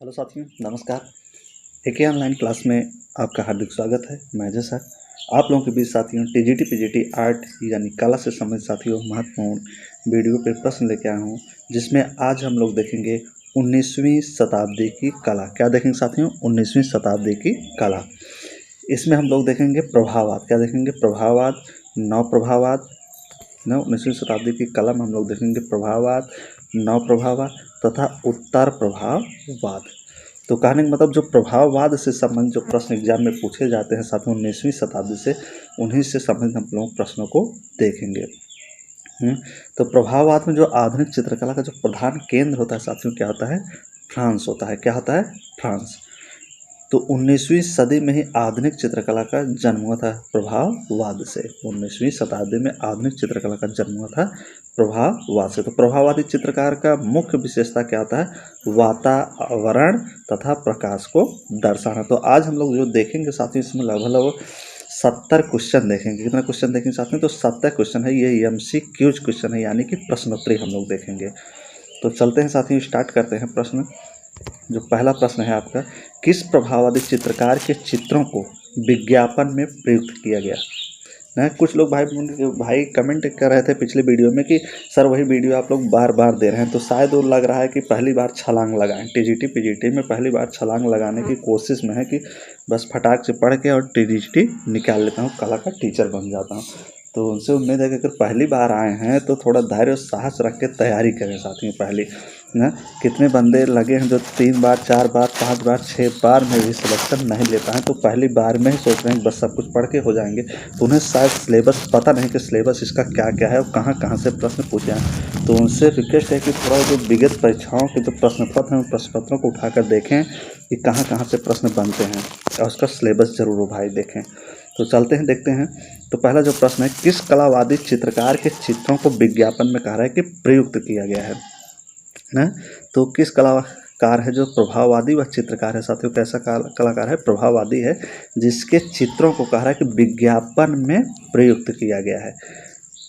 Hello साथियों, नमस्कार। एके online class में आपका हार्दिक स्वागत है। मैं अजय सर आप लोगों के बीच साथियों टीजीटी पीजीटी आर्ट यानी कला से संबंधित साथियों महत्वपूर्ण वीडियो पे प्रश्न लेके आया हूँ, जिसमें आज हम लोग देखेंगे 19वीं शताब्दी की कला। क्या देखेंगे साथियों? 19वीं शताब्दी की कला। इसमें हम लोग देखेंगे प्रभाववाद। क्या देखेंगे? प्रभाववाद, नव प्रभाववाद। 19वीं शताब्दी की कला में हम लोग देखेंगे प्रभाववाद, नव प्रभाववाद तथा उत्तर प्रभाववाद। तो कहने का मतलब जो प्रभाववाद से संबंधित जो प्रश्न एग्जाम में पूछे जाते हैं साथियों 19वीं शताब्दी से, उन्हीं से संबंधित हम लोग प्रश्नों को देखेंगे। तो प्रभाववाद में जो आधुनिक चित्रकला का जो प्रधान केंद्र होता है साथियों, क्या होता है? फ्रांस होता है। क्या होता है? फ्रांस। तो 19वीं सदी में ही आधुनिक चित्रकला का जन्म हुआ था प्रभाववाद से। 19वीं शताब्दी में आधुनिक चित्रकला का जन्म हुआ था प्रभाववाद से। तो प्रभाववादी चित्रकार का मुख्य विशेषता क्या होता है? वातावरण तथा प्रकाश को दर्शाना। तो आज हम लोग जो देखेंगे साथियों, इसमें लगभग 70 क्वेश्चन देखेंगे। कितना क्वेश्चन देखेंगे साथियों? तो 70 क्वेश्चन है। ये MCQ क्वेश्चन है, यानी कि प्रश्नोत्तरी हम लोग देखेंगे। तो चलते हैं साथियों, स्टार्ट करते हैं प्रश्न। जो पहला प्रश्न है आपका, किस प्रभाववादी चित्रकार के चित्रों को विज्ञापन में प्रयुक्त किया गया ना? कुछ लोग भाई कमेंट कर रहे थे पिछले वीडियो में कि सर वही वीडियो आप लोग बार बार दे रहे हैं, तो शायद वो लग रहा है कि पहली बार छलांग लगाएं। टीजीटी पीजीटी में पहली बार छलांग लगाने की कोशिश में है कि बस फटाक से पढ़ के और टीजीटी निकाल लेता हूँ, कला का टीचर बन जाता हूँ। तो उनसे उम्मीद है कि अगर पहली बार आए हैं तो थोड़ा धैर्य और साहस रख के तैयारी करें साथियों। पहली ना कितने बंदे लगे हैं जो 3 बार 4 बार 5 बार 6 बार में भी सिलेक्शन नहीं ले पाए, तो पहली बार में ही सोच रहे हैं बस सब कुछ पढ़ के हो जाएंगे। तो उन्हें शायद सिलेबस पता नहीं कि सिलेबस इसका क्या क्या है और कहाँ कहाँ से प्रश्न पूछे हैं। तो उनसे रिक्वेस्ट है कि थोड़ा जो विगत परीक्षाओं के जो प्रश्न पत्र हैं उन प्रश्न पत्रों को उठाकर देखें कि कहाँ कहाँ से प्रश्न बनते हैं और उसका सिलेबस जरूर हो भाई देखें। तो चलते हैं, देखते हैं। तो पहला जो प्रश्न है, किस कलावादी चित्रकार के चित्रों को विज्ञापन में कहा रहा है कि प्रयुक्त किया गया है ना? तो किस कलाकार है जो प्रभाववादी व चित्रकार है साथियों? कैसा कलाकार है? प्रभाववादी है, जिसके चित्रों को कहा रहा है कि विज्ञापन में प्रयुक्त किया गया है।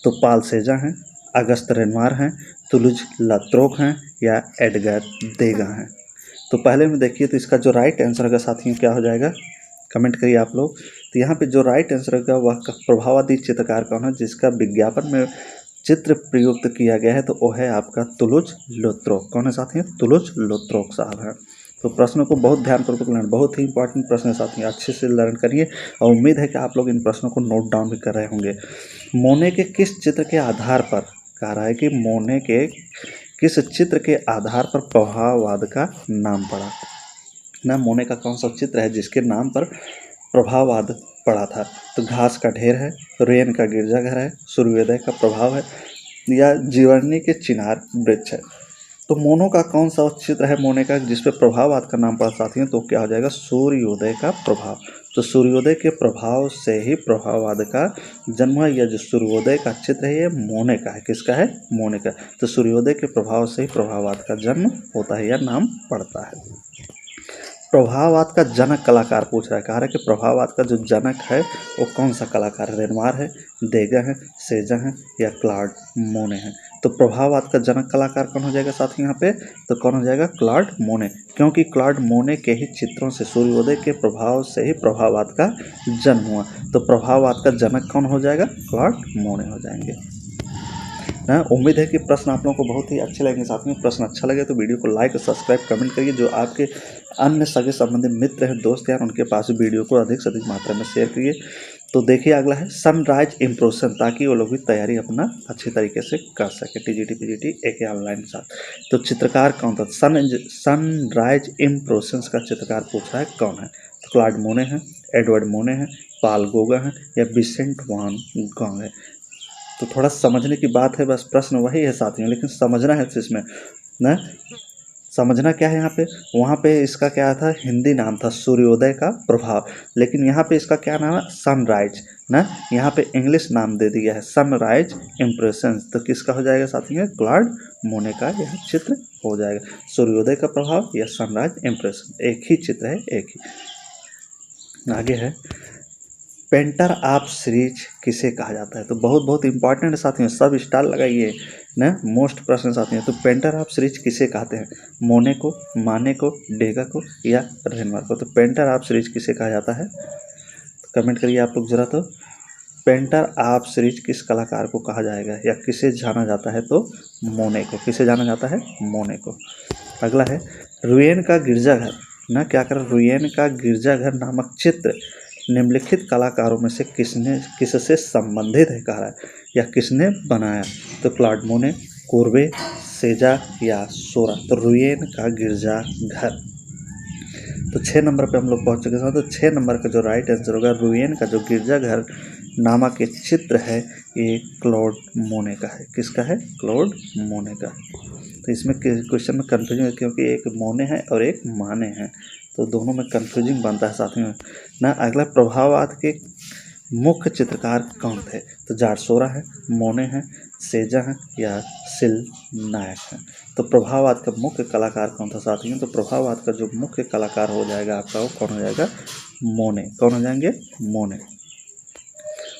तो पाल सेजा हैं, अगस्त रेनवार हैं, तुलुज लत्रोक हैं या एडगर देगा हैं। तो पहले में देखिए, तो इसका जो राइट आंसर होगा साथियों क्या हो जाएगा? कमेंट करिए आप लोग। तो यहाँ पे जो राइट आंसर होगा वह प्रभाववादी चित्रकार कौन है जिसका विज्ञापन में चित्र प्रयुक्त किया गया है? तो वो है आपका तुलुज लौत्रोक। कौन है साथियों? तुलुज लौत्रोक साहब है। तो प्रश्नों को बहुत ध्यानपूर्वक लर्न, बहुत ही इंपॉर्टेंट प्रश्न है साथियों, अच्छे से लर्न करिए और उम्मीद है कि आप लोग इन प्रश्नों को नोट डाउन भी कर रहे होंगे। मोने के किस चित्र के आधार पर कह रहा है कि मोने के किस चित्र के आधार पर प्रभाववाद का नाम पड़ा ना? मोने का कौन सा चित्र है जिसके नाम पर प्रभाववाद पड़ा था? तो घास का ढेर है, रेन का गिरजाघर है, सूर्योदय का प्रभाव है या जीवनी के चिनार वृक्ष है। तो मोनो का कौन सा चित्र है मोने का जिसपे प्रभाववाद का नाम पड़ा साथियों? तो क्या हो जाएगा? सूर्योदय का प्रभाव। तो सूर्योदय के प्रभाव से ही प्रभाववाद का जन्म है। यह जो सूर्योदय का चित्र है ये मोने का है। किसका है? मोने का। तो सूर्योदय के प्रभाव से ही प्रभाववाद का जन्म होता है या नाम पड़ता है। प्रभाववाद का जनक कलाकार पूछ रहा है, कह रहा है कि प्रभाववाद का जो जनक है वो कौन सा कलाकार है? रेनवार है, देगा है, सेजा है या क्लॉड मोने है? तो प्रभाववाद का जनक कलाकार कौन हो जाएगा साथियों यहाँ पे? तो कौन हो जाएगा? क्लॉड मोने, क्योंकि क्लॉड मोने के ही चित्रों से, सूर्योदय के प्रभाव से ही प्रभाववाद का जन्म हुआ। तो प्रभाववाद का जनक कौन हो जाएगा? क्लॉड मोने हो जाएंगे ना। उम्मीद है कि प्रश्न आप लोगों को बहुत ही अच्छे लगेंगे साथियों। प्रश्न अच्छा लगे तो वीडियो को लाइक और सब्सक्राइब कमेंट करिए। जो आपके अन्य सगे संबंधी मित्र हैं, दोस्त हैं, उनके पास वीडियो को अधिक से अधिक मात्रा में शेयर करिए। तो देखिए अगला है सनराइज इम्प्रेशन, ताकि वो लोग भी तैयारी अपना अच्छी तरीके से कर सके टीजीटी पीजीटी एके ऑनलाइन साथ। तो चित्रकार कौन था? सनराइज इम्प्रेशंस का चित्रकार पूछा है कौन है? तो क्लॉड मोने हैं, एडवर्ड मोने हैं, पाल गोगा है या विसेंट वान गॉग है? तो थोड़ा समझने की बात है, बस प्रश्न वही है साथियों, लेकिन समझना है इसमें ना। समझना क्या है यहाँ पे? वहाँ पे इसका क्या था? हिंदी नाम था सूर्योदय का प्रभाव, लेकिन यहाँ पे इसका क्या नाम है? सनराइज ना। यहाँ पे इंग्लिश नाम दे दिया है सनराइज इम्प्रेशंस। तो किसका हो जाएगा साथियों? क्लॉड मोने का यह चित्र हो जाएगा। सूर्योदय का प्रभाव या सनराइज इम्प्रेशन, एक ही चित्र है, एक ही। आगे है पेंटर ऑफ सीरीज किसे कहा जाता है? तो बहुत बहुत इंपॉर्टेंट है साथियों, सब स्टार लगाइए। ना मोस्ट प्रश्न आते हैं। तो पेंटर ऑफ सीरीज किसे कहते हैं? मोने को, माने को, डेगा को या रेनवार को? तो पेंटर ऑफ सीरीज किसे कहा जाता है? तो कमेंट करिए आप लोग जरा। तो पेंटर ऑफ सीरीज किस कलाकार को कहा जाएगा या किसे जाना जाता है? तो मोने को। किसे जाना जाता है? मोने को। अगला है रुयेन का गिरजाघर, ना क्या कर, रुयेन का गिरजाघर नामक चित्र निम्नलिखित कलाकारों में से किससे संबंधित है कह रहा है, या किसने बनाया? तो क्लॉड मोने, कोर्बे, सेजा या सोरा? तो रुयेन का गिरजाघर। तो 6 नंबर पे हम लोग पहुंच चुके हैं। तो 6 नंबर का जो राइट आंसर होगा, रुयेन का जो गिरजाघर नामक एक चित्र है ये क्लॉड मोने का है। किसका है? क्लॉड मोने का। तो इसमें क्वेश्चन में कन्फ्यूजन है क्योंकि एक मोने है और एक माने हैं, तो दोनों में कन्फ्यूजिंग बनता है साथियों ना। अगला प्रभाववाद के मुख्य चित्रकार कौन थे? तो जारसोरा है, मोने हैं, सेजा हैं या सिल नायक हैं? तो प्रभाववाद का मुख्य कलाकार कौन था साथियों? तो प्रभाववाद का जो मुख्य कलाकार हो जाएगा आपका वो कौन हो जाएगा? मोने। कौन हो जाएंगे? मोने।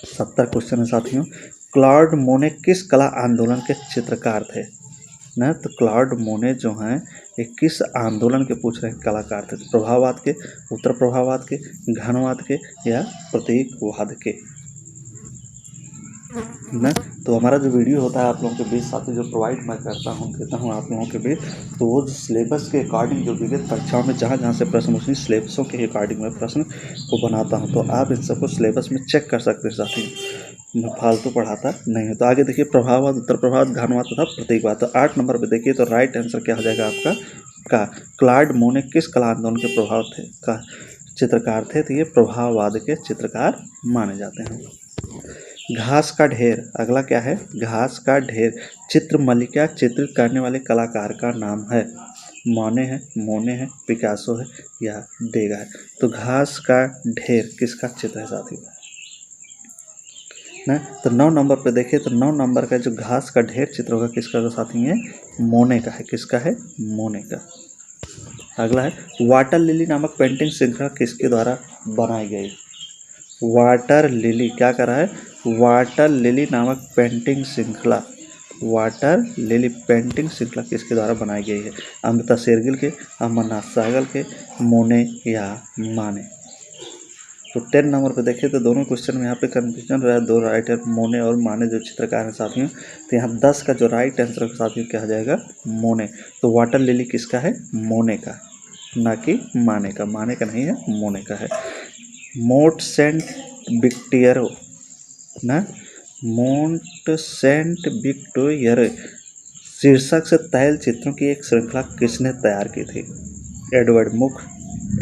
70 क्वेश्चन है साथियों। क्लॉड मोने किस कला आंदोलन के चित्रकार थे? ना तो क्लॉड मोने जो हैं ये किस आंदोलन के पूछ रहे हैं कलाकार थे? तो प्रभाववाद के, उत्तर प्रभाववाद के, घनवाद के या प्रतीकवाद के? ना तो हमारा जो वीडियो होता है आप लोगों के बीच साथी जो प्रोवाइड मैं करता हूँ देता हूँ आप लोगों के बीच, तो वो सिलेबस के अकॉर्डिंग जो विगत परीक्षाओं में जहाँ जहाँ से प्रश्न उसी सिलेबसों के अकॉर्डिंग मैं प्रश्न को बनाता हूँ। तो आप इन सबको सिलेबस में चेक कर सकते हैं साथी, मैं फालतू पढ़ाता नहीं हूँ। तो आगे देखिए प्रभाववाद, उत्तर प्रभाववाद, घनवाद तथा प्रतीकवाद। तो 8 नंबर पर देखिए तो राइट आंसर क्या हो जाएगा आपका? का क्लॉड मोने किस कला आंदोलन के प्रभाव थे का चित्रकार थे? तो ये प्रभाववाद के चित्रकार माने जाते हैं। घास का ढेर, अगला क्या है? घास का ढेर चित्र मल्लिका चित्रित करने वाले कलाकार का नाम है? माने है, मोने है, पिकासो है या देगा है? तो घास का ढेर किसका चित्र है साथी ना? तो 9 नंबर पे देखिए तो 9 नंबर का जो घास का ढेर चित्र होगा किसका तो साथी है? मोने का है। किसका है? मोने का। अगला है वाटर लिली नामक पेंटिंग श्रृंखला किसके द्वारा बनाई गई? वाटर लिली क्या कर रहा है? वाटर लिली नामक पेंटिंग श्रृंखला, वाटर लिली पेंटिंग श्रृंखला किसके द्वारा बनाई गई है? अमृता शेरगिल के, अमरनाथ सहगल के, मोने या माने? तो 10 नंबर पे देखिए तो दोनों क्वेश्चन में यहाँ पे कंफ्यूजन रहा है, दो राइट है, मोने और माने जो चित्रकार हैं साथियों। तो यहाँ 10 का जो राइट आंसर है साथियों क्या हो जाएगा? मोने। तो वाटर लिली किसका है? मोने का, ना कि माने का। माने का नहीं है, मोने का है। मोंट सेंट विक्टोरियो ना, मोंट सेंट विक्टोरियो शीर्षक से तैल चित्रों की एक श्रृंखला किसने तैयार की थी? एडवर्ड मुख,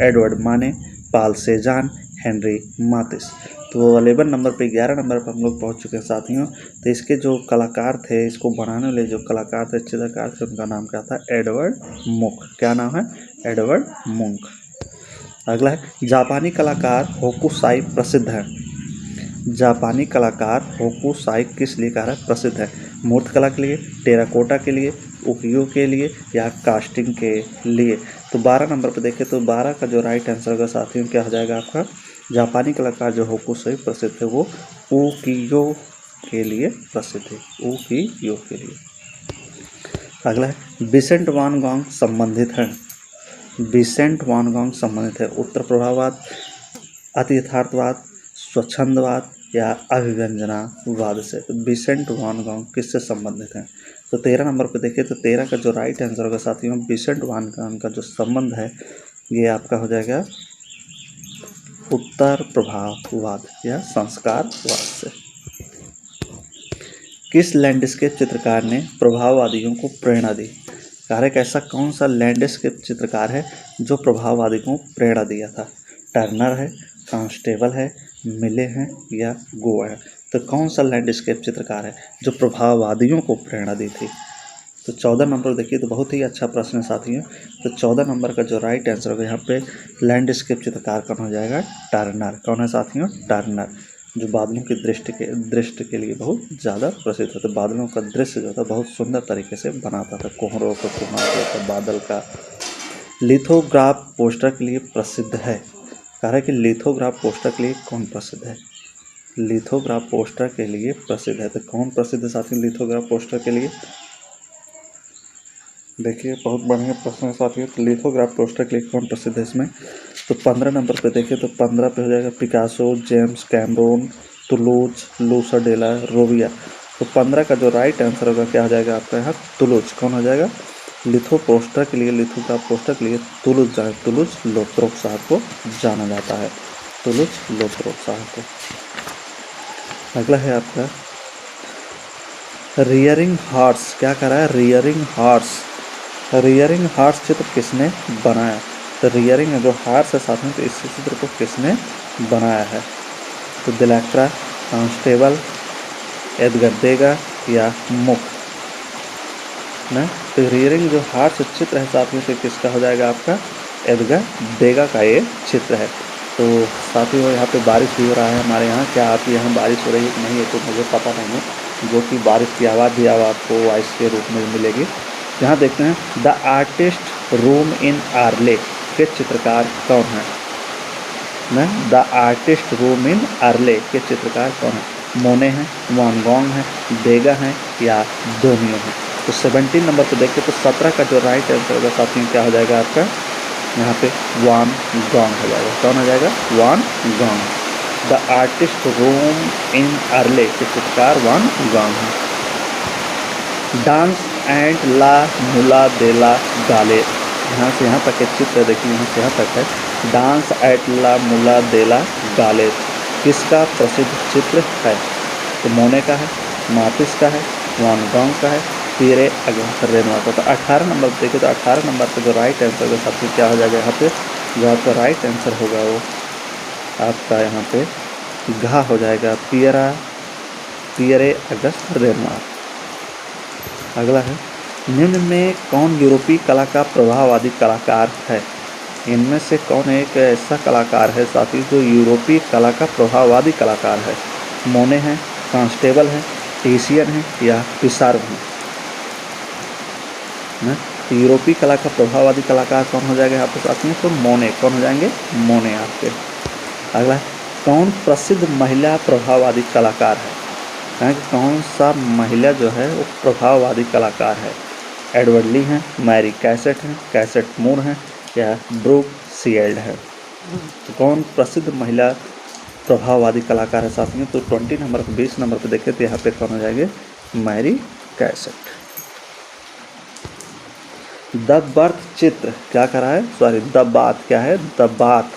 एडवर्ड माने, पाल सेजान, हेनरी मातिस? तो 11 नंबर पे 11 नंबर पर हम लोग पहुंच चुके हैं साथियों। तो इसके जो कलाकार थे, इसको बनाने वाले जो कलाकार थे, चित्रकार थे, उनका नाम क्या था? एडवर्ड मुख। क्या नाम है? एडवर्ड मुख। अगला है जापानी कलाकार होकुसाई प्रसिद्ध है? जापानी कलाकार होकुसाई किस लिए कह रहा है प्रसिद्ध है? मूर्तिकला के लिए, टेराकोटा के लिए, उकियो के लिए या कास्टिंग के लिए? तो 12 नंबर पर देखें तो 12 का जो राइट आंसर होगा साथियों क्या हो जाएगा आपका? जापानी कलाकार जो होकुसाई प्रसिद्ध है वो उकियो के लिए प्रसिद्ध है, उकियो के लिए। अगला है विसेंट वान गॉग संबंधित है? विसेंट वान गॉग संबंधित है उत्तर प्रभाववाद, अति यथार्थवाद, स्वच्छंदवाद या अभिव्यंजनावाद से? तो विसेंट वान गॉग किससे संबंधित हैं? तो 13 नंबर पे देखिए तो 13 का जो राइट आंसर होगा साथियों विसेंट वान गॉग का जो संबंध है ये आपका हो जाएगा उत्तर प्रभाववाद या संस्कारवाद से। किस लैंडस्केप चित्रकार ने प्रभाववादियों को प्रेरणा दी? कारक ऐसा कौन सा लैंडस्केप चित्रकार है जो प्रभाववादी को प्रेरणा दिया था? टर्नर है, कांस्टेबल है, मिले हैं या गोवा है? तो कौन सा लैंडस्केप चित्रकार है जो प्रभाववादियों को प्रेरणा दी थी? तो 14 नंबर देखिए तो बहुत ही अच्छा प्रश्न है साथियों। तो 14 नंबर का जो राइट आंसर होगा यहाँ पे लैंडस्केप चित्रकार कौन हो जाएगा? टर्नर। कौन है साथियों? टर्नर, जो बादलों की दृष्टि के लिए बहुत ज़्यादा प्रसिद्ध होता है। बादलों का दृश्य जो था बहुत सुंदर तरीके से बनाता था, कोहरों को कुमार बादल का। लिथोग्राफ पोस्टर के लिए प्रसिद्ध है? कह रहा है कि लिथोग्राफ पोस्टर के लिए कौन प्रसिद्ध है? लिथोग्राफ पोस्टर के लिए प्रसिद्ध है तो कौन प्रसिद्ध है साथियों लिथोग्राफ पोस्टर के लिए? देखिए बहुत बढ़िया प्रश्न है साथियों। तो लिथोग्राफ पोस्टर के लिए कौन प्रसिद्ध है इसमें? तो 15 नंबर पे देखिए तो 15 पे हो जाएगा पिकासो, जेम्स कैमरून, तुलूज, लूसाडेला, रोविया। तो 15 का जो राइट आंसर होगा क्या हो जाएगा आपका यहाँ? तुलूज। कौन हो जाएगा? लिथो पोस्टर के लिए, लिथोग्राफ पोस्टर के लिए तुलूज लोथरोक साहब को जाना जाता है, तुलूज लोथरोक साहब को। अगला है आपका रियरिंग हार्स। क्या कह रहा है? Rearing horse. रियरिंग हार्स चित्र किसने बनाया? तो रियरिंग जो हार्स है साथ में, तो इस चित्र को किसने बनाया है? तो दिलैक्रा, कांस्टेबल, एडगर देगा या मुख ना? तो रियरिंग जो हार्स चित्र है साथ में, तो किसका हो जाएगा आपका? एडगर देगा का ये चित्र है। तो साथियों यहाँ पे बारिश भी हो रहा है हमारे यहाँ। क्या आपके यहाँ बारिश हो रही है कि नहीं है तो मुझे पता नहीं है, जो कि बारिश की आवाज़ भी अब आपको वॉइस के रूप में मिलेगी। यहाँ देखते हैं the artist room in early के चित्रकार कौन है ना? The artist room in early के चित्रकार कौन है? मोने हैं, वान गॉन्ग है, देगा है या दोनियो है? तो 17 नंबर पे देखते तो 17 का जो राइट आंसर होगा साथियों क्या हो जाएगा आपका? यहाँ पे वान गॉन्ग हो जाएगा। कौन हो जाएगा? वान गॉन्ग। The artist room in Arles के चित्रकार वान गॉन्ग है। Dance and le Moulin de la गाले, यहाँ से यहाँ तक एक चित्र देखिए, यहाँ से यहाँ तक है। Dance at La Moulin de la गाले किसका प्रसिद्ध चित्र है? तो मोने का है, मातिस का है, वान गॉन्ग का है, पियरे रेनोयर का। तो 18 नंबर पर देखिए तो 18 नंबर पर जो राइट आंसर होगा सबसे क्या हो जाएगा यहाँ पे? जो आपका राइट आंसर होगा वो आपका यहाँ पे घा हो जाएगा, पियरे अगस्त रेनोयर। अगला है निम्न में कौन यूरोपीय कला का प्रभाववादी कलाकार है? इनमें से कौन एक ऐसा कलाकार है साथी जो यूरोपीय कला का प्रभाववादी कलाकार है? मोने हैं, कांस्टेबल है, टीसियन है या पिसारो है ना? यूरोपीय कला का प्रभाववादी कलाकार कौन हो जाएगा यहाँ पे साथी? तो मोने। कौन हो जाएंगे? मोने आपके। अगला है कौन प्रसिद्ध महिला प्रभाववादी कलाकार है? कौन सा महिला जो है वो प्रभाववादी कलाकार है? एडवर्ड ली हैं, मैरी कैसेट हैं, कैसेट मूर हैं या ब्रूक सीएल्ड है? तो कौन प्रसिद्ध महिला प्रभाववादी कलाकार है साथियों? तो 20 नंबर पर 20 नंबर पर देखें तो यहाँ पे कौन हो जाएंगे? Mary cassette. द बर्थ चित्र क्या करा है? सॉरी, द बात क्या है? द बात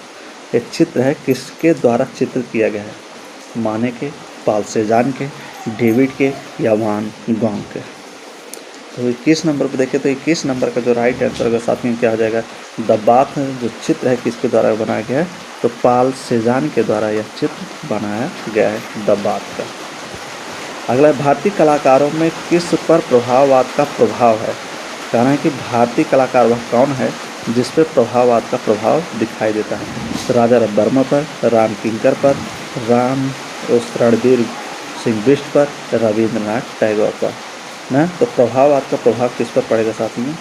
एक चित्र है, किसके द्वारा चित्र किया गया है? माने के, पाल सेजान के, डेविड के या वान गॉन्ग के? तो 21 नंबर पर देखें तो 21 नंबर का जो राइट आंसर होगा साथियों क्या हो जाएगा? द बात जो चित्र है किसके द्वारा बनाया गया है? तो पाल सेजान के द्वारा यह चित्र बनाया गया है, द बात का। अगला भारतीय कलाकारों में किस पर प्रभाववाद का प्रभाव है? कहना है कि भारतीय कलाकार वह कौन है जिस पर प्रभाववाद का प्रभाव दिखाई देता है? तो राजा रविवर्मा पर, राम किंकर पर, रणबीर सिंह बिष्ट पर, रविंद्रनाथ टैगोर पर ना? तो प्रभाववाद का प्रभाव किस पर पड़ेगा साथियों?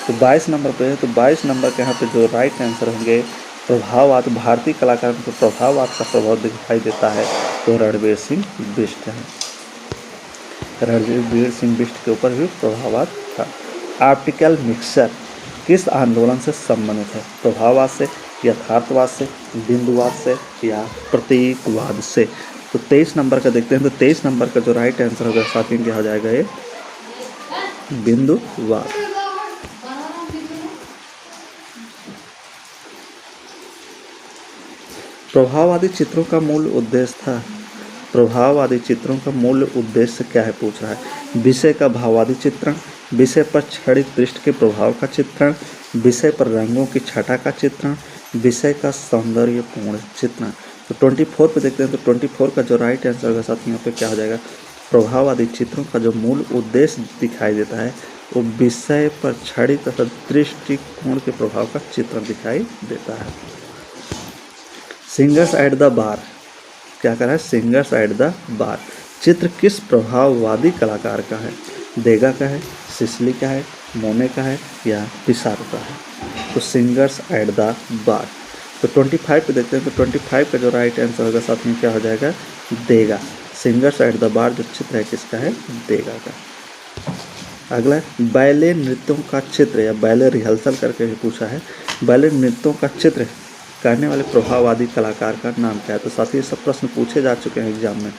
तो 22 नंबर पे है। तो 22 नंबर के यहाँ पे जो राइट आंसर होंगे प्रभाववाद, भारतीय कलाकार को प्रभाववाद का प्रभाव दिखाई देता है तो रणबीर सिंह बिष्ट है। रणबीर सिंह बिष्ट के ऊपर भी प्रभाववाद था। ऑप्टिकल मिक्सचर किस आंदोलन से संबंधित है? प्रभाववाद से, यथार्थवाद से, बिंदुवाद से या प्रतीकवाद से? तो 23 नंबर का देखते हैं। तो 23 नंबर का जो राइट आंसर होगा साथियों क्या हो जाएगा? ये बिंदुवाद। प्रभाववादी चित्रों का मूल उद्देश्य था। प्रभाववादी चित्रों का मूल उद्देश्य क्या है पूछ रहा है? विषय का भाववादी चित्रण, विषय पर क्षणिक पृष्ठ के प्रभाव का चित्रण, विषय पर रंगों की छटा का चित्रण, विषय का सौंदर्यपूर्ण चित्रण। तो 24 पे देखते हैं। तो 24 का जो राइट आंसर होगा साथियों पे क्या हो जाएगा? प्रभाववादी चित्रों का जो मूल उद्देश्य दिखाई देता है वो विषय पर क्षणिक तथा दृष्टिकोण के प्रभाव का चित्रण दिखाई देता है। सिंगर्स एट द बार क्या कर रहा है? सिंगर्स एट द बार चित्र किस प्रभाववादी कलाकार का है? देगा का है, सिसली का है, मोने का है या पिसारो का है? तो सिंगर्स एट द बार। तो 25 पे देखते हैं। तो 25 का जो राइट आंसर होगा साथ में क्या हो जाएगा? देगा। सिंगर्स एट द बार जो चित्र है किसका है? देगा का। अगला है बैले नृत्यों का चित्र या बैले रिहर्सल करके भी पूछा है। बैले नृत्यों का चित्र करने वाले प्रभाववादी कलाकार का नाम क्या है। तो साथ ही सब प्रश्न पूछे जा चुके हैं एग्जाम में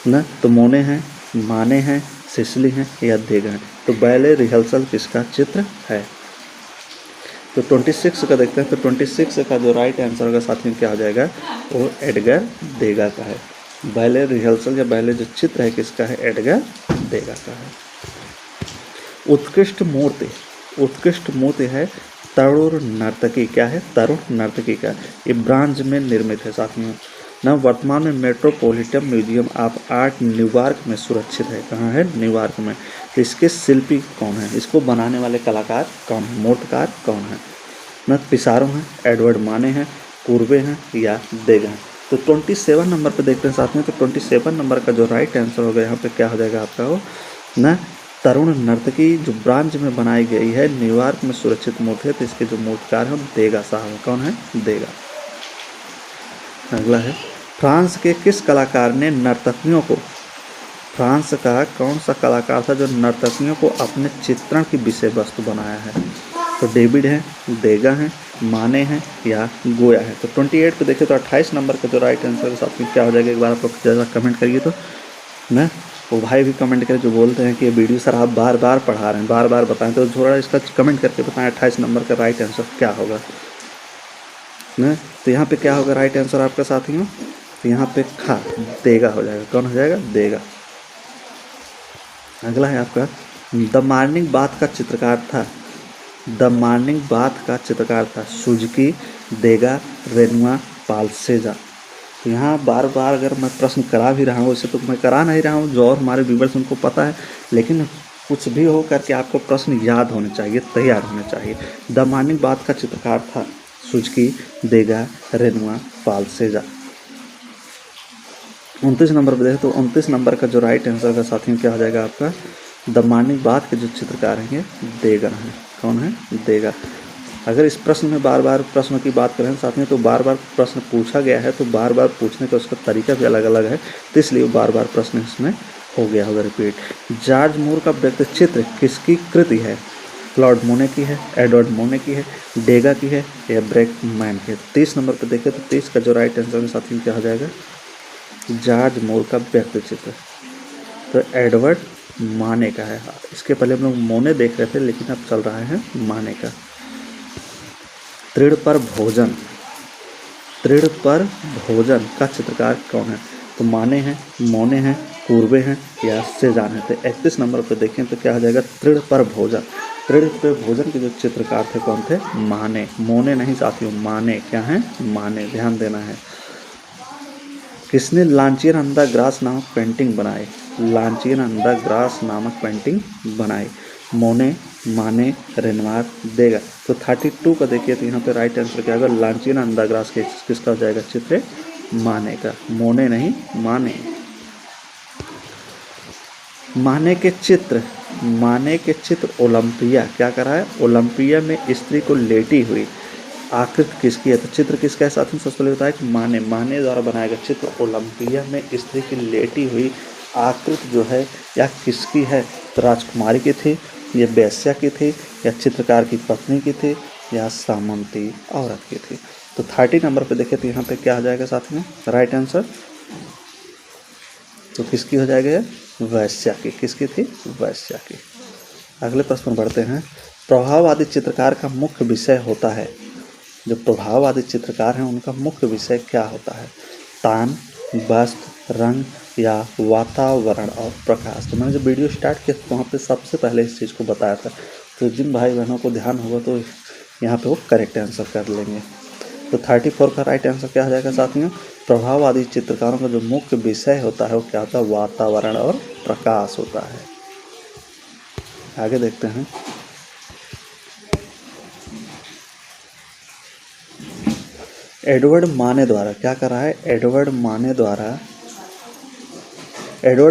ना। तो मोने हैं, माने हैं, सिसली हैं या देगा हैं। तो बैले रिहर्सल किसका चित्र है। तो 26 का देखते हैं। तो 26 का जो राइट आंसर होगा साथियों क्या हो जाएगा, वो एडगर देगा का है। बैले रिहर्सल या बैले जो चित्र है किसका है, एडगर देगा का है। उत्कृष्ट मूर्ति, उत्कृष्ट मूर्ति है तरुण नर्तकी, क्या है, तरुण नर्तकी का। ये ब्रांज में निर्मित है साथियों ना। वर्तमान में metropolitan museum of art New York में सुरक्षित है। कहाँ है, न्यूयॉर्क में। तो इसके शिल्पी कौन है, इसको बनाने वाले कलाकार कौन है, मूर्तिकार कौन है ना। पिसारो हैं, एडवर्ड माने हैं, पूर्वे हैं या देगा हैं। तो 27 नंबर पे देखते हैं साथ में। तो 27 नंबर का जो राइट आंसर होगा यहाँ पे क्या हो जाएगा आपका, वो ना तरुण नर्तकी जो ब्रांच में बनाई गई है, न्यूयॉर्क में सुरक्षित मूर्ति है। तो इसके जो मूर्तिकार है देगा साहब। कौन है, देगा। अगला है फ्रांस के किस कलाकार ने नर्तकियों को, फ्रांस का कौन सा कलाकार था जो नर्तकियों को अपने चित्रण की विषय वस्तु बनाया है। तो डेविड है, देगा है, माने हैं या गोया है। तो 28 पे देखिए। तो 28 नंबर का जो राइट आंसर है साथ में क्या हो जाएगा, एक बार आप लोग ज़्यादा कमेंट करिए। तो ना वो भाई भी कमेंट करें जो बोलते हैं कि ये वीडियो सर आप बार बार पढ़ा रहे हैं, बार बार बताएं। तो थोड़ा इसका कमेंट करके बताएं 28 नंबर का राइट आंसर क्या होगा ना। तो यहाँ पे क्या होगा राइट आंसर आपका साथियों, तो यहाँ पे खा देगा हो जाएगा। कौन हो जाएगा, देगा। अगला है आपका द मॉर्निंग बाथ का चित्रकार था, द मॉर्निंग बाथ का चित्रकार था सुजुकी, देगा, रेनुआ, पाल्सेजा। तो यहाँ बार बार अगर मैं प्रश्न करा भी रहा हूँ, वैसे तो मैं करा नहीं रहा हूँ, जो और हमारे व्यूवर्स उनको पता है, लेकिन कुछ भी हो करके आपको प्रश्न याद होने चाहिए, तैयार होने चाहिए। द मॉर्निंग बाथ का चित्रकार था सुजुकी, देगा, रेनुआ, पाल्सेजा। 29 नंबर पर देखें। तो 29 नंबर का जो राइट आंसर का साथियों क्या हो जाएगा आपका, द मॉर्निंग बाथ के जो चित्रकार हैं देगा हैं। कौन है, देगा। अगर इस प्रश्न में बार बार प्रश्नों की बात करें साथियों, तो बार बार प्रश्न पूछा गया है, तो बार बार पूछने का उसका तरीका भी अलग अलग है, तो इसलिए बार बार प्रश्न इसमें हो गया होगा रिपीट। जॉर्ज मूर का व्यक्ति चित्र किसकी कृति है। लॉर्ड मोने की है, एडवर्ड मोने की है, डेगा की है या ब्रैकमैन की है। 30 नंबर पर देखें। तो 30 का जो राइट आंसर साथियों क्या हो जाएगा, जॉर्ज मूर का व्यक्ति चित्र तो एडवर्ड माने का है। इसके पहले हम लोग मोने देख रहे थे, लेकिन अब चल रहा है माने का। तृण पर भोजन, तृण पर भोजन का चित्रकार कौन है। तो माने हैं, मोने हैं, पूर्वे हैं या सेजान है। तो 31 नंबर पर देखें तो क्या हो जाएगा, तृण पर भोजन। तृण पर भोजन के जो चित्रकार थे कौन थे, माने, मोने नहीं साथियों, माने। क्या है, माने, ध्यान देना है। किसने लांचियन ऑन द ग्रास नामक पेंटिंग बनाई, लांचियन ऑन द ग्रास नामक पेंटिंग बनाई। मोने, माने, रेनवार, देगा। तो 32 का देखिए। तो यहाँ पे राइट आंसर क्या होगा, लांचियन ऑन द ग्रास के किसका हो जाएगा चित्र, माने का, मोने नहीं, माने। माने के चित्र, माने के चित्र ओलंपिया क्या करा है, ओलंपिया में स्त्री को लेटी हुई आकृति किसकी है। तो चित्र किसका है साथियों, सबसे पहले बताया कि माने, माने द्वारा बनाया गया चित्र ओलंपिया में स्त्री की लेटी हुई आकृति जो है या किसकी है। तो राजकुमारी की थी, ये वेश्या की थी या चित्रकार की पत्नी की थी या सामंती औरत की थी। तो 30 नंबर पे देखें। तो यहाँ पे क्या हो जाएगा साथियों राइट आंसर, तो किसकी हो जाएगा, वेश्या की। किसकी थी, वेश्या की। अगले प्रश्न बढ़ते हैं। प्रभाववादी चित्रकार का मुख्य विषय होता है, जो प्रभाववादी चित्रकार हैं उनका मुख्य विषय क्या होता है। तान, वस्त्र, रंग या वातावरण और प्रकाश। तो मैंने जब वीडियो स्टार्ट किया तो वहाँ पे सबसे पहले इस चीज़ को बताया था। तो जिन भाई बहनों को ध्यान होगा तो यहाँ पे वो करेक्ट आंसर कर लेंगे। तो 34 का राइट आंसर क्या हो जाएगा साथियों, प्रभाववादी चित्रकारों का जो मुख्य विषय होता है वो क्या होता है, वातावरण और प्रकाश होता है। आगे देखते हैं। एडवर्ड माने द्वारा क्या करा है, एडवर्ड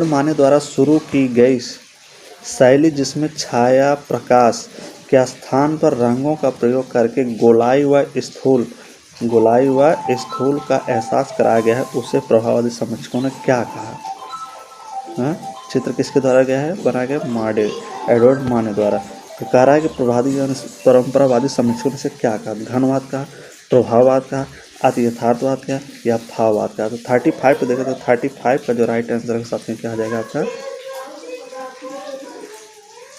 माने द्वारा शुरू की गई शैली जिसमें छाया प्रकाश के स्थान पर रंगों का प्रयोग करके गोलाई व स्थूल का एहसास कराया गया है, उसे प्रभाववादी समीक्षकों ने क्या कहा। चित्र किसके द्वारा गया है, बनाया गया माडे, एडवर्ड माने द्वारा। तो कह रहा है कि परंपरावादी समीक्षकों ने से क्या कहा, घनवाद कहा, प्रभाववाद कहा, अति यथार्थवाद कहा या भाववाद कहा। तो 35 पे देखें तो 35 का जो राइट आंसर है साथ में क्या हो जाएगा आपका,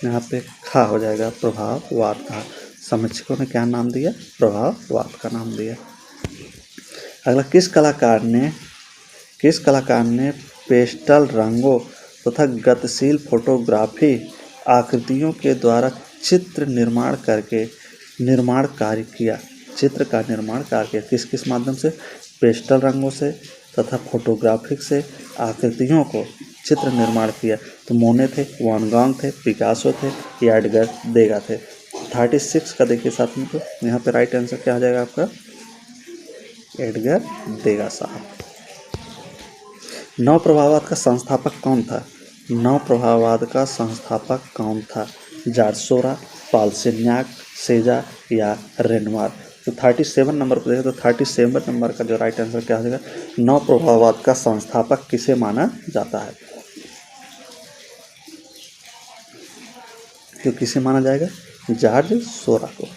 यहाँ पे खा हो जाएगा, प्रभाववाद का। समीक्षकों ने क्या नाम दिया, प्रभाववाद का नाम दिया। अगला, किस कलाकार ने पेस्टल रंगों तथा गतिशील फोटोग्राफी आकृतियों के द्वारा चित्र कार्य किया, चित्र का निर्माण कार्य किया। किस किस माध्यम से, पेस्टल रंगों से तथा फोटोग्राफिक से आकृतियों को चित्र निर्माण किया। तो मोने थे, वान गॉग थे, पिकासो थे या एडगर देगा थे। 36 का देखिए साथ में, तो यहाँ पे राइट आंसर क्या हो जाएगा आपका, एडगर देगा साहब। नव प्रभाववाद का संस्थापक कौन था, नव प्रभाववाद का संस्थापक कौन था, जॉर्ज सोरा, पॉल सिग्नाक, सेजा या रेनवार। तो 37 नंबर पर देखें तो 37 नंबर का जो राइट आंसर क्या हो जाएगा, नव प्रभाववाद का संस्थापक किसे माना जाता है, तो किसे माना जाएगा, जॉर्ज सोरा को।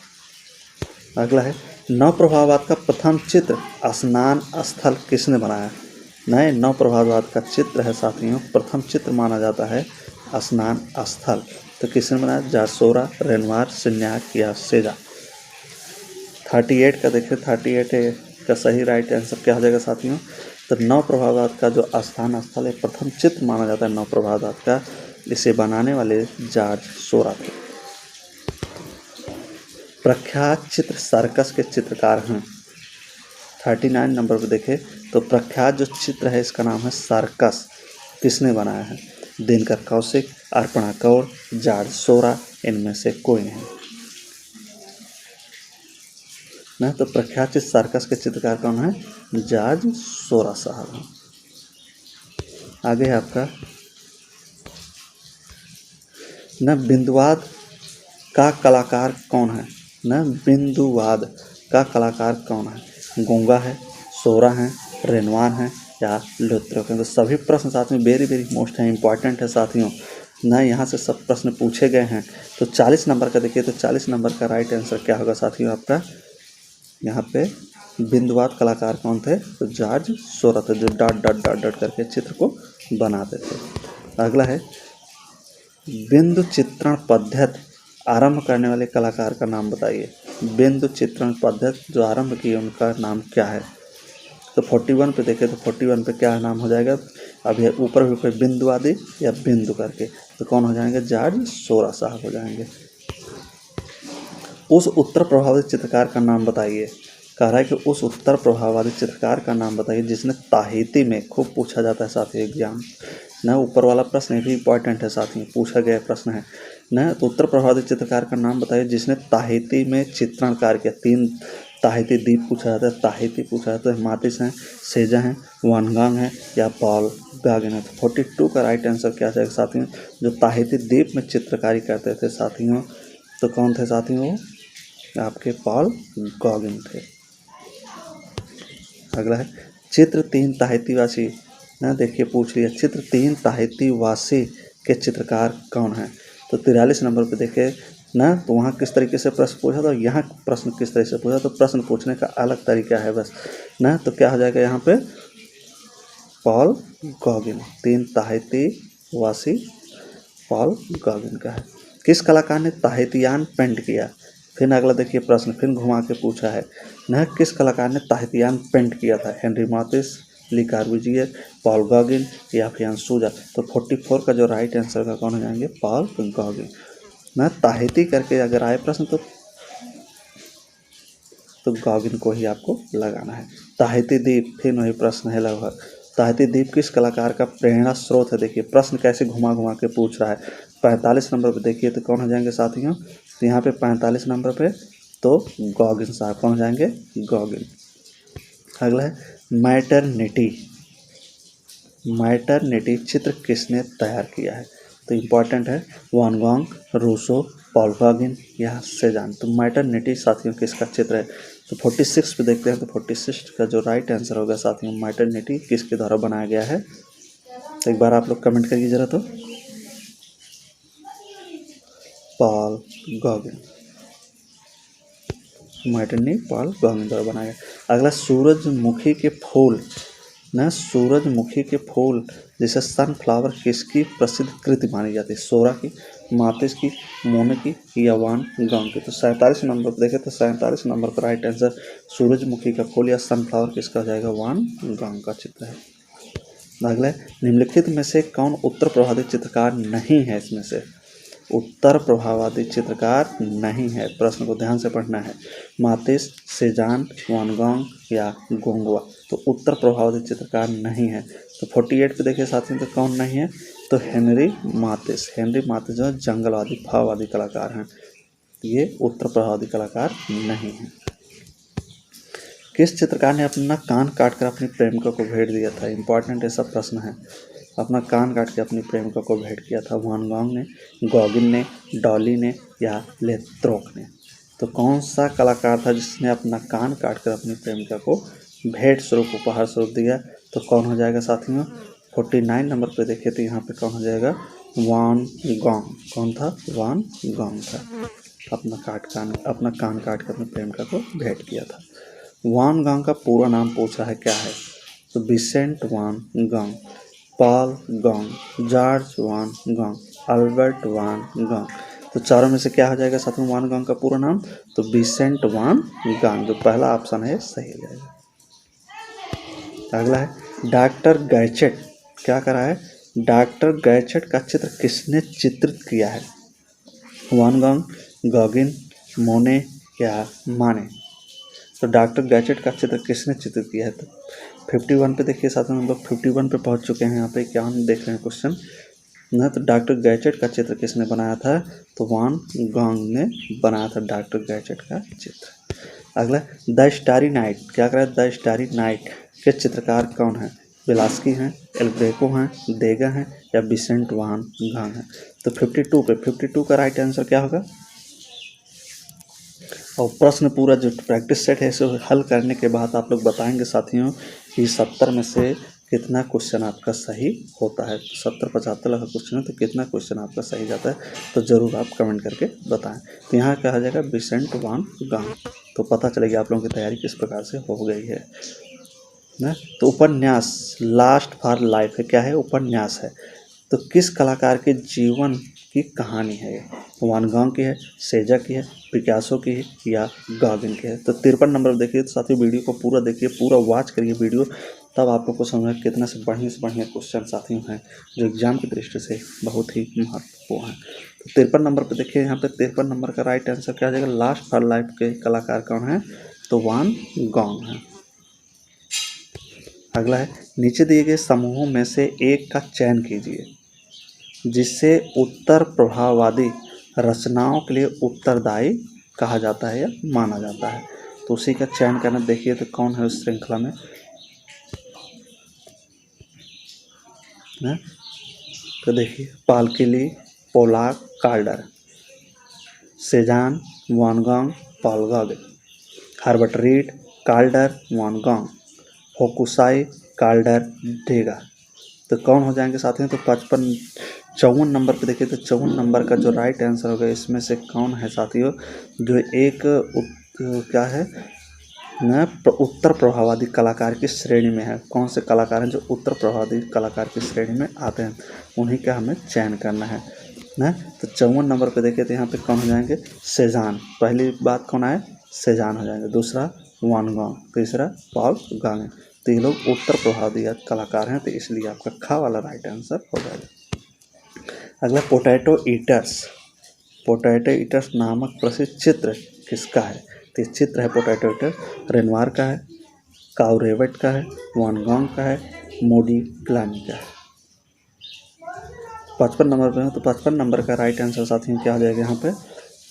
अगला है, नव प्रभाववाद का प्रथम चित्र स्नान स्थल किसने बनाया। नए नव प्रभाववाद का चित्र है साथियों, प्रथम चित्र माना जाता है स्नान स्थल। तो किसने बनाया, जॉर्ज सोरा, रेनवार, सिग्नाक या सेजा। 38 का देखिए, 38 का सही राइट आंसर क्या हो जाएगा साथियों, तो नव प्रभाववाद का जो स्थान स्थल है, प्रथम चित्र माना जाता है नव प्रभाववाद का, इसे बनाने वाले जॉर्ज सोरा थे। प्रख्यात चित्र सर्कस के चित्रकार हैं। 39 नंबर पर देखें तो प्रख्यात जो चित्र है इसका नाम है सर्कस, किसने बनाया है, दिनकर कौशिक, अर्पणा कौर, जॉर्ज सोरा, इनमें से कोई नहीं ना। तो प्रख्यात चित्र सर्कस के चित्रकार कौन है, जॉर्ज सोरा साहब हैं। आगे है आपका, न बिंदुवाद का कलाकार कौन है, न बिंदुवाद का कलाकार कौन है, गूंगा है, सोरा है, रेनवार है या लुत्रोक है। तो सभी प्रश्न साथ में वेरी मोस्ट है, इंपॉर्टेंट है साथियों ना, यहाँ से सब प्रश्न पूछे गए हैं। तो 40 नंबर का देखिए, तो 40 नंबर का राइट आंसर क्या होगा साथियों आपका, यहाँ पे बिंदुवाद कलाकार कौन थे, तो जॉर्ज सोरा थे, जो डॉट डॉट डॉट डॉट करके चित्र को बनाते थे। अगला है, बिंदु चित्रण पद्धति आरंभ करने वाले कलाकार का नाम बताइए। बिंदु चित्रण पद्धति जो आरंभ की उनका नाम क्या है। तो 41 पे देखें तो 41 पे क्या नाम हो जाएगा, अभी ऊपर भी कोई बिंदुवादी या बिंदु करके, तो कौन हो जाएंगे, जॉर्ज सोरा साहब हो जाएंगे। उस उत्तर प्रभाववादी चित्रकार का नाम बताइए। कह रहा है कि उस उत्तर प्रभाववादी चित्रकार का नाम बताइए जिसने ताहिती में, खूब पूछा जाता है साथियों एग्जाम ना, ऊपर वाला प्रश्न भी इंपॉर्टेंट है साथियों, पूछा गया प्रश्न है ना। तो उत्तर प्रभाववादी चित्रकार का नाम बताइए जिसने ताहिती में चित्रण कार्य किया। 3 ताहिती द्वीप पूछा जाता है, ताहिती पूछा जाता है, मातिस हैं, सेजा हैं, वान गॉग हैं या पॉल गॉगिन है। तो 42 का राइट आंसर क्या जाएगा साथियों, जो ताहिती द्वीप में चित्रकारी करते थे साथियों, तो कौन थे साथियों, वो आपके पॉल गॉगिन थे। अगला है, चित्र 3 ताहितीवासी ना, देखिए पूछ लिया, चित्र 3 ताहितीवासी के चित्रकार कौन है। तो 43 नंबर पे देखे ना, तो वहाँ किस तरीके से प्रश्न पूछा था, यहाँ प्रश्न किस तरह से पूछा, तो प्रश्न पूछने का अलग तरीका है बस ना। तो क्या हो जाएगा यहाँ पे, पॉल गॉगिन, 3 ताहितीवासी पॉल गॉगिन का है। किस कलाकार ने ताहितियान पेंट किया। फिर अगला देखिए प्रश्न, फिर घुमा के पूछा है ना, किस कलाकार ने ताहितियान पेंट किया था, हेनरी मातिस, ली कार्बूजियर, पॉल गॉगिन या फिर सूजा। तो 44 का जो राइट आंसर का कौन हो जाएंगे, पॉल गॉगिन ना। ताहिती करके अगर आए प्रश्न तो गॉगिन को ही आपको लगाना है। ताहिती द्वीप, फिर वही प्रश्न है लगभग, ताहिती द्वीप किस कलाकार का प्रेरणा स्रोत है। देखिए प्रश्न कैसे घुमा घुमा के पूछ रहा है। 45 नंबर पे देखिए तो कौन हो जाएंगे साथियों, तो यहाँ पे 45 नंबर पे तो गॉगिन साहब कौन हो जाएंगे, गॉगिन। अगला है, मैटरनिटी चित्र किसने तैयार किया है। तो इम्पॉर्टेंट है, वान गॉग, रूसो, पॉल गॉगिन या सेजान। तो मैटरनिटी साथियों किसका चित्र है। तो 46 पे देखते हैं, तो 46 का जो राइट आंसर होगा साथियों, मैटरनिटी किसके द्वारा बनाया गया है। तो एक बार आप लोग कमेंट करिए जरा तो। पॉल गॉगिन, मैटर्नी पॉल गॉगिन द्वारा बनाया गया। अगला सूरजमुखी के फूल न, सूरजमुखी के फूल जैसे सनफ्लावर किसकी प्रसिद्ध कृति मानी जाती है? सोरा की, मार्टिस की, मोने की या वान गॉग की? तो 47 नंबर पर देखें तो 47 नंबर पर राइट आंसर सूरजमुखी का फूल या सनफ्लावर किसका हो जाएगा? वान गॉग का चित्र है। अगला निम्नलिखित में से कौन उत्तर प्रभावादी चित्रकार नहीं है? इसमें से उत्तर प्रभावादी चित्रकार नहीं है, प्रश्न को ध्यान से पढ़ना है। मार्टिस, सेजान, वान गॉग या गोंगवा? तो उत्तर प्रभावादी चित्रकार नहीं है। तो 48 पे देखिए साथियों तो कौन नहीं है? तो हेनरी मार्टिस। हेनरी मार्टिस जो जंगलवादी भाववादी कलाकार हैं, ये उत्तर प्रभावादी कलाकार नहीं है। किस चित्रकार ने अपना कान काटकर अपनी प्रेमिका को भेंट दिया था? इंपॉर्टेंट ऐसा प्रश्न है। अपना कान काट के अपनी प्रेमिका को भेंट किया था? वान गॉग ने, गॉगिन ने, डॉली ने या लेत्रोक ने? तो कौन सा कलाकार था जिसने अपना कान काटकर अपनी प्रेमिका को भेंट स्वरूप उपहार स्वरूप दिया? तो कौन हो जाएगा साथियों? 49 नंबर पे देखिए तो यहाँ पे कौन हो जाएगा? वान गॉग। कौन था? वान गॉग था। अपना कान काट कर अपनी प्रेमिका को भेंट किया था। वान गॉग का पूरा नाम पूछा है, क्या है? तो विसेंट वान गॉग, पॉल गॉग, जॉर्ज वान गॉग, अल्बर्ट वान गॉग? तो चारों में से क्या हो जाएगा साथियों वान गॉग का पूरा नाम? तो विसेंट वान गॉग, जो पहला ऑप्शन है सही हो जाएगा। अगला है डॉक्टर गैजेट क्या करा है? डॉक्टर गैजेट का चित्र किसने चित्रित किया है? वान गॉग, गॉगिन, मोने या माने? तो डॉक्टर गैजेट का चित्र किसने चित्रित किया है? तो 51 पे देखिए साथियों हम लोग 51 पे पहुंच चुके हैं। यहाँ पे क्या हम देख रहे हैं क्वेश्चन ना, तो डॉक्टर गैजेट का चित्र किसने बनाया था? तो वान गॉग ने बनाया था डॉक्टर गैजेट का चित्र। अगला द स्टारी नाइट क्या करा है? द स्टारी नाइट के चित्रकार कौन है? वेलास्की हैं, एल ग्रेको हैं, देगा हैं या विसेंट वान गॉग हैं? तो 52 का राइट आंसर क्या होगा? और प्रश्न पूरा जो प्रैक्टिस सेट है इसे हल करने के बाद आप लोग बताएंगे साथियों कि 70 में से कितना क्वेश्चन आपका सही होता है। तो 70-75 का क्वेश्चन है तो कितना क्वेश्चन आपका सही जाता है तो ज़रूर आप कमेंट करके बताएं। तो यहाँ क्या हो जाएगा? विसेंट वान गॉग। तो पता चलेगा आप लोगों की तैयारी किस प्रकार से हो गई है ना। तो उपन्यास लास्ट फॉर लाइफ है, क्या है? उपन्यास है। तो किस कलाकार के जीवन की कहानी है? वान गॉग की है, सेजा की है, पिकासो की है या गॉगिन की है? तो 53 नंबर देखिए तो साथियों वीडियो को पूरा देखिए, पूरा वॉच करिए वीडियो, तब आप लोग को समझ में कितना से बढ़िया क्वेश्चन साथियों हैं जो एग्जाम की दृष्टि से बहुत ही महत्वपूर्ण है। तो 53 नंबर पर देखिए, यहाँ पे 53 नंबर का राइट आंसर क्या आ जाएगा? लास्ट फॉर लाइफ के कलाकार कौन है? तो वान गॉग है। अगला है नीचे दिए गए समूहों में से एक का चयन कीजिए जिसे उत्तर प्रभाववादी रचनाओं के लिए उत्तरदायी कहा जाता है या माना जाता है। तो उसी का चयन करना देखिए तो कौन है उस श्रृंखला में ना। तो देखिए पालकिली, Pollock, Calder, Cezanne, Van Gogh, Paul Gauguin, Herbert Read, Calder, Van Gogh, होकुसाई, कार्डर, देगा। तो कौन हो जाएंगे साथियों? तो 54 नंबर पे देखिए तो 54 नंबर का जो राइट आंसर होगा इसमें से कौन है साथियों जो एक क्या है ना उत्तर प्रभाववादी कलाकार की श्रेणी में है? कौन से कलाकार हैं जो उत्तर प्रभाववादी कलाकार की श्रेणी में आते हैं? उन्हीं का हमें चयन करना है ना। तो 54 नंबर पे देखिए तो यहाँ पे कौन हो जाएंगे? सेजान। पहली बात कौन आए? सेजान हो जाएंगे। दूसरा वान गॉग, तीसरा पॉल गॉगिन। तो ये लोग उत्तर प्रभाववादी कलाकार हैं, तो इसलिए आपका खा वाला राइट आंसर हो जाएगा। अगला पोटैटो ईटर्स नामक प्रसिद्ध चित्र किसका है? तो ये चित्र है पोटैटो ईटर्स रेनवार का है, काउरेवेट का है, वान गॉग का है, मोडिग्लानी का है। 55 नंबर पे है तो 55 नंबर का राइट आंसर साथियों क्या आ जाएगा यहाँ पे?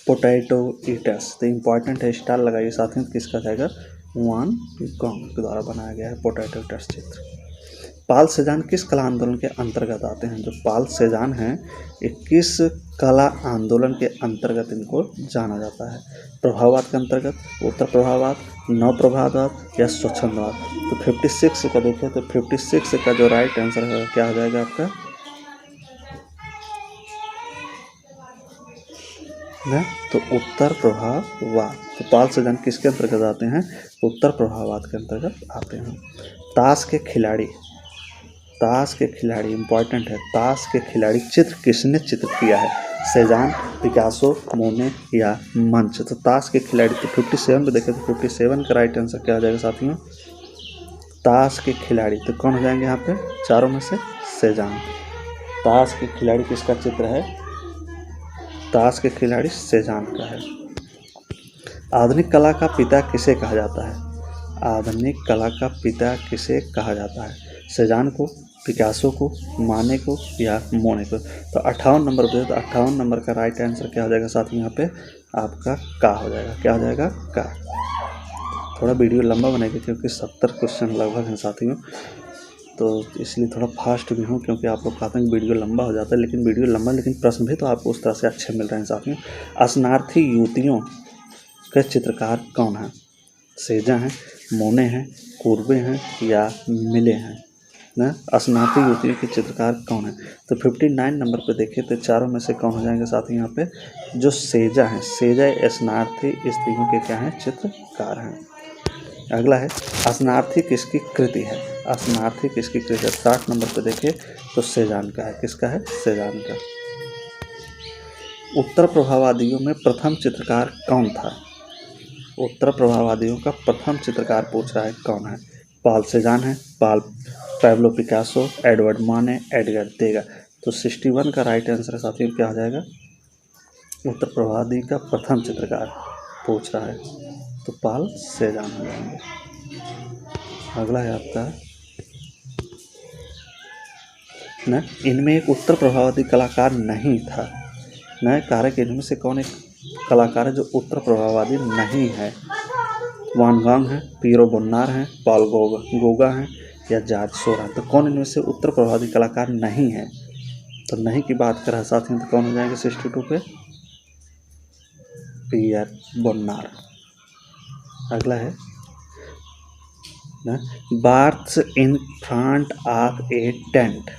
Potato eaters. तो इम्पॉर्टेंट है, स्टार लगाइए साथियों, किसका जाएगा? वान गॉग के द्वारा बनाया गया है पोटैटो ईटर्स चित्र। पाल सेजान किस कला आंदोलन के अंतर्गत आते हैं? जो पाल सेजान हैं ये किस कला आंदोलन के अंतर्गत इनको जाना जाता है? प्रभाववाद के अंतर्गत, उत्तर प्रभाववाद, नव प्रभाववाद या स्वच्छंदवाद? तो 56 का देखिए तो 56 का जो राइट आंसर है क्या हो जाएगा आपका? ना। तो उत्तर प्रभाववाद, तो पाल सेजान किसके अंतर्गत आते हैं? उत्तर प्रभाववाद के अंतर्गत आते हैं। ताश के खिलाड़ी, ताश के खिलाड़ी इंपॉर्टेंट है, ताश के खिलाड़ी चित्र किसने चित्र किया है? सेजान, पिकासो, मोने या मंच। तो ताश के खिलाड़ी, तो 57 पे देखें तो 57 का राइट आंसर क्या हो जाएगा साथियों? ताश के खिलाड़ी। तो कौन हो जाएंगे यहाँ पे चारों में से? सेजान। ताश के खिलाड़ी किसका चित्र है? ताश के खिलाड़ी सेजान का है। आधुनिक कला का पिता किसे कहा जाता है? आधुनिक कला का पिता किसे कहा जाता है? सेजान को, पिकासो को, माने को या मोने को। तो 58 नंबर पे, तो 58 नंबर का राइट आंसर क्या हो जाएगा साथियों? यहाँ पे आपका का हो जाएगा। क्या हो जाएगा? का। थोड़ा वीडियो लंबा बनेगा क्योंकि 70 क्वेश्चन लगभग हैं साथियों, तो इसलिए थोड़ा फास्ट भी हूँ क्योंकि आप लोग कहते हैं वीडियो लंबा हो जाता है, लेकिन वीडियो लंबा, लेकिन प्रश्न भी तो आपको उस तरह से अच्छे मिल रहे हैं साथियों। स्नार्थी युवतियों के चित्रकार कौन है? सेजा हैं, मोने हैं, कुर्बे हैं या मिले हैं ना। स्नार्थी युवतियों के चित्रकार कौन है? तो 59 नंबर पे देखें तो चारों में से कौन हो जाएंगे साथियों? यहाँ पे जो सेजा हैं, सेजा स्नार्थी स्त्रियों के क्या हैं? चित्रकार हैं। अगला है स्नार्थी किसकी कृति है? स्नार्थी किसकी कृति है? 60 नंबर पे देखें तो सेजान का है। किसका है? सेजान का। उत्तर प्रभाववादियों में प्रथम चित्रकार कौन था? उत्तर प्रभाववादियों का प्रथम चित्रकार पूछ रहा है, कौन है? पाल सेजान है, पैब्लो पिकासो, एडवर्ड माने, एडगर देगा। तो 61 का राइट आंसर साथियों क्या हो जाएगा? उत्तर प्रभाववादी का प्रथम चित्रकार पूछ रहा है तो पाल सेजान हो जाएंगे। अगला है आपका न, इनमें एक उत्तर प्रभाववादी कलाकार नहीं था। नए कारक इनमें से कौन एक कलाकार है जो उत्तर प्रभाववादी नहीं है? वान गांग है, पीरो बोन्नार है, पॉल गोगा है या जॉर्ज सोरा। तो कौन इनमें से उत्तर प्रभाववादी कलाकार नहीं है? तो नहीं की बात कर रहा साथियों, तो कौन हो जाएंगे 62 पे? पियर बोन्नार। अगला है bars in front of A tent,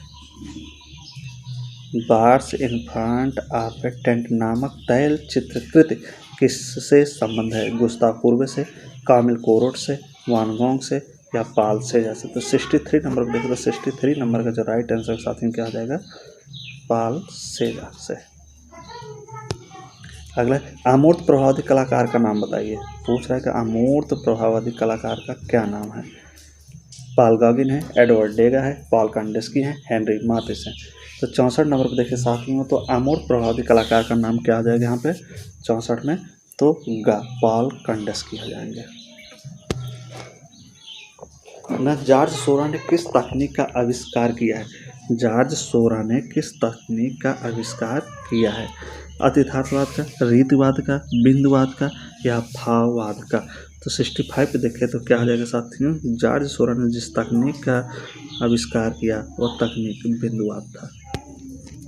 bars in front of A tent नामक तैल चित्रकृत किससे संबंध है? गुस्ताव कुर्बे से, कामिल कोरोट से, वान गॉग से या पाल सेजा से। तो 63 नंबर पर देखो तो 63 नंबर का जो राइट आंसर साथियों क्या हो जाएगा? पाल सेजा से। अगला अमूर्त प्रभाववादी कलाकार का नाम बताइए। पूछ रहा है कि अमूर्त प्रभाववादी कलाकार का क्या नाम है? पाल गॉगिन है, एडवर्ड डेगा है, पॉल कांडेस्की है, हेनरी माथिस है। तो 64 नंबर पर देखिए साथियों, तो अमूर्त प्रभाववादी कलाकार का नाम क्या हो जाएगा यहाँ पे 64 में? तो पॉल कांडेस्की हो जाएंगे ना। जॉर्ज सोरा ने किस तकनीक का आविष्कार किया है? जॉर्ज सोरा ने किस तकनीक का आविष्कार किया है? अतिथार्थवाद का, रीतिवाद का, बिंदुवाद का या भाववाद का। तो 65 पे देखें तो क्या हो जाएगा साथियों? जॉर्ज सोरा ने जिस तकनीक का आविष्कार किया वह तकनीक बिंदुवाद था।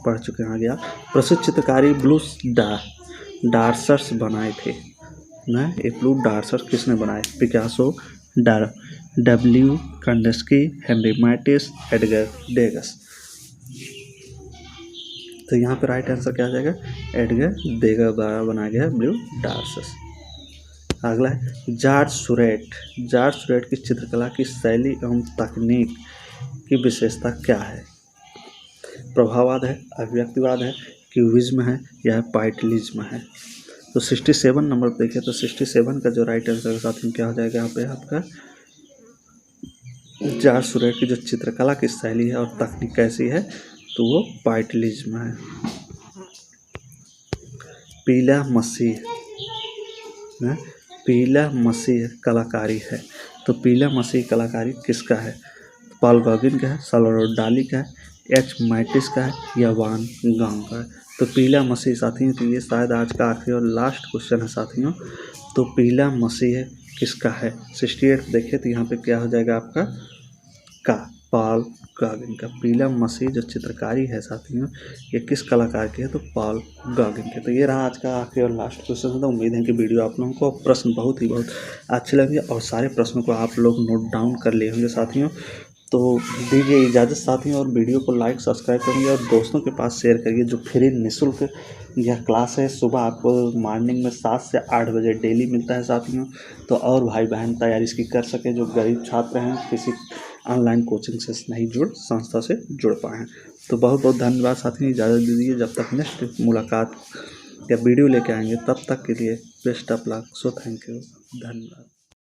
पढ़ चुके हैं। आगे प्रसिद्ध चित्रकारी ब्लू डार्सर्स बनाए थे ना। ये ब्लू डार्सर्स किसने बनाए? Picasso, W Kandinsky, Henri Matisse, Edgar Degas. तो यहाँ पे राइट आंसर क्या आ जाएगा? एडगर देगा द्वारा बनाया गया ब्लू डार्सर्स। अगला है जॉर्ज सूरेट, जॉर्ज सूरेट की चित्रकला की शैली एवं तकनीक की विशेषता क्या है? प्रभाववाद है, अभिव्यक्तिवाद है, क्यूबिज्म है या पाइटलिज्म है। तो 67 नंबर पर देखिए तो 67 का जो राइट आंसर है साथ में क्या हो जाएगा यहाँ पे आपका? जॉर्ज सूरेट की जो चित्रकला की शैली है और तकनीक कैसी है? तो वो पाइटलिज्म है। पीला मसीह ना, पीला मसीह कलाकारी है। तो पीला मसीह कलाकारी किसका है? पॉल गॉगिन का है, साल्वाडोर डाली का है, एच मैटिस का है या वान गॉग का है। तो पीला मसीह साथियों, तो ये शायद आज का आखिरी और लास्ट क्वेश्चन है साथियों। तो पीला मसीह किसका है? 68 देखिए तो यहाँ पे क्या हो जाएगा आपका? का पॉल गॉगिन का। पीला मसीह जो चित्रकारी है साथियों ये किस कलाकार की है? तो पॉल गॉगिन के। तो ये रहा आज का आखिरी और लास्ट क्वेश्चन। तो उम्मीद है कि वीडियो आप लोगों को प्रश्न बहुत अच्छे लगे और सारे प्रश्नों को आप लोग नोट डाउन कर लिए होंगे साथियों। तो दीजिए इजाज़त साथियों, और वीडियो को लाइक सब्सक्राइब करिए और दोस्तों के पास शेयर करिए। जो फ्री निःशुल्क यह क्लास है, सुबह आपको मॉर्निंग में 7 से 8 बजे डेली मिलता है साथियों। तो और भाई बहन तैयारी इसकी कर सके, जो गरीब छात्र हैं, किसी ऑनलाइन कोचिंग से नहीं संस्था से जुड़ पाए हैं। तो बहुत बहुत धन्यवाद साथियों, इजाज़त दीजिए। जब तक नेक्स्ट मुलाकात या वीडियो लेके आएंगे, तब तक के लिए best of luck. So thank you, धन्यवाद।